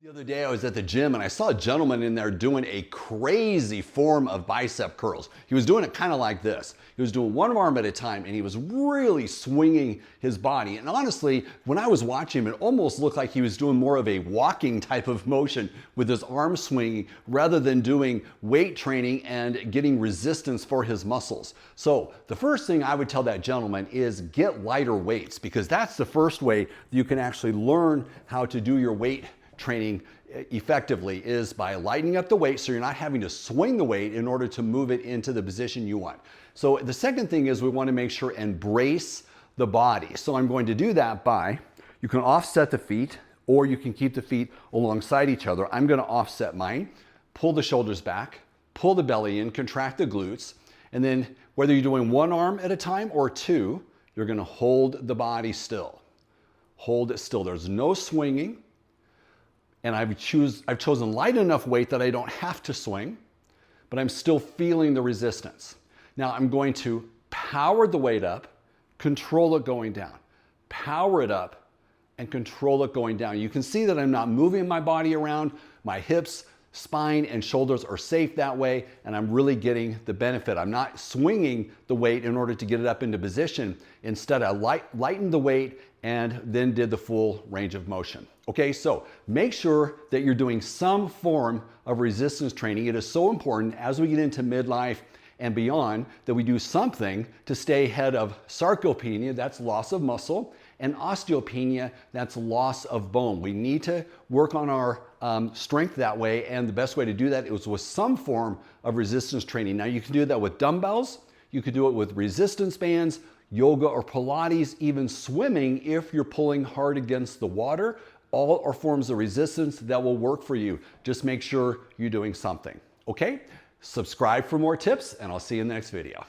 The other day I was at the gym and I saw a gentleman in there doing a crazy form of bicep curls. He was doing it kind of like this. He was doing one arm at a time and he was really swinging his body. And honestly, when I was watching him, it almost looked like he was doing more of a walking type of motion with his arms swinging rather than doing weight training and getting resistance for his muscles. So the first thing I would tell that gentleman is get lighter weights, because that's the first way you can actually learn how to do your weight training effectively, is by lightening up the weight so you're not having to swing the weight in order to move it into the position you want. So the second thing is we want to make sure and brace the body. So I'm going to do that by, you can offset the feet or you can keep the feet alongside each other. I'm going to offset mine, pull the shoulders back, pull the belly in, contract the glutes, and then whether you're doing one arm at a time or two, you're going to hold the body still. Hold it still. There's no swinging. And I've chosen light enough weight that I don't have to swing, but I'm still feeling the resistance. Now I'm going to power the weight up, control it going down. Power it up and control it going down. You can see that I'm not moving my body around. My hips, spine, and shoulders are safe that way, and I'm really getting the benefit. I'm not swinging the weight in order to get it up into position. Instead, I lightened the weight and then did the full range of motion. Okay, so make sure that you're doing some form of resistance training. It is so important as we get into midlife and beyond that we do something to stay ahead of sarcopenia, that's loss of muscle, and osteopenia, that's loss of bone. We need to work on our strength that way, and the best way to do that is with some form of resistance training. Now you can do that with dumbbells, you could do it with resistance bands, yoga or Pilates, even swimming if you're pulling hard against the water. All are forms of resistance that will work for you. Just make sure you're doing something. Okay? Subscribe for more tips, and I'll see you in the next video.